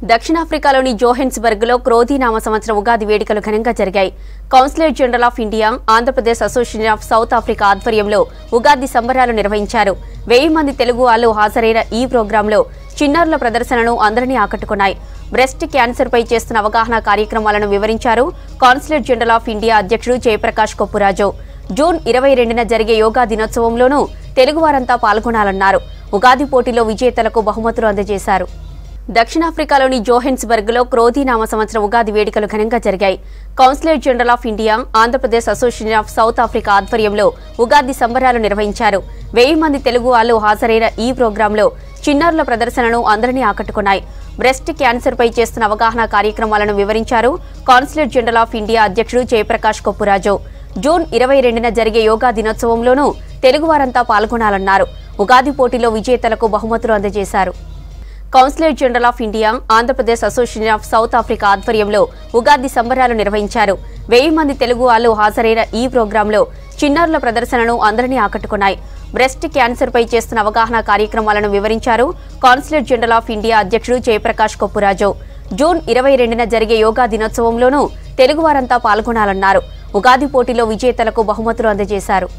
దక్షిణాఫ్రికాలోని జోహెన్స్బర్గ్లో క్రోధీ నామ సంవత్సర ఉగాది వేడుకలు ఘనంగా జరిగాయి. Consulate general of India, Andhra Pradesh association of south Africa ఆధ్వర్యంలో ఉగాది సంబరాలు నిర్వహించారు. 1000 మంది తెలుగు వాళ్ళు హాజరైన ఈ ప్రోగ్రాంలో చిన్నారుల ప్రదర్శనలు అందరినీ ఆకట్టుకున్నాయి. బ్రెస్ట్ క్యాన్సర్ పై చేస్తున్న అవగాహన కార్యక్రమాలను వివరించారు కౌన్సిలేట్ జనరల్ ఆఫ్ ఇండియా అధ్యక్షుడు జయప్రకాష్ కొప్పురాజు. జూన్ 22న జరిగే యోగా దినోత్సవంలోనూ తెలుగువారంతా పాల్గొనాలన్నారు. ఉగాది పోటీలో విజేతలకు బహుమతులు అందజేశారు. దక్షిణాఫ్రికాలోని జోహెన్స్బర్గ్లో క్రోధీ నామ సంవత్సర ఉగాది వేడుకలు ఘనంగా జరిగాయి. Consulate general of India, Andhra Pradesh association of south Africa ఆధ్వర్యంలో ఉగాది సంబరాలు నిర్వహించారు. 1000 మంది తెలుగు వాళ్ళు హాజరైన ఈ ప్రోగ్రాంలో చిన్నారుల ప్రదర్శనలు అందరినీ ఆకట్టుకున్నాయి. బ్రెస్ట్ క్యాన్సర్ పై చేస్తున్న అవగాహన కార్యక్రమాలను వివరించారు కౌన్సిలేట్ జనరల్ ఆఫ్ ఇండియా అధ్యక్షుడు జయప్రకాష్ కొప్పురాజు. జూన్ 22న జరిగే యోగా దినోత్సవంలోనూ తెలుగువారంతా పాల్గొనాలన్నారు. ఉగాది పోటీలో విజేతలకు బహుమతులు అందజేశారు. Consulate general of India, Andhra Pradesh association of south Africa ఆధ్వర్యంలో ఉగాది సంబరాలు నిర్వహించారు. 1000 మంది తెలుగు వాళ్ళు హాజరైన ఈ ప్రోగ్రాంలో చిన్నారుల ప్రదర్శనలు అందరినీ ఆకట్టుకున్నాయి. బ్రెస్ట్ క్యాన్సర్ పై చేస్తున్న అవగాహన కార్యక్రమాలను వివరించారు కౌన్సిలేట్ జనరల్ ఆఫ్ ఇండియా అధ్యక్షుడు జయప్రకాష్ కొప్పురాజు. జూన్ 22న జరిగే యోగా దినోత్సవంలోనూ తెలుగువారంతా పాల్గొనాలన్నారు. ఉగాది పోటీలో విజేతలకు బహుమతులు అందజేశారు.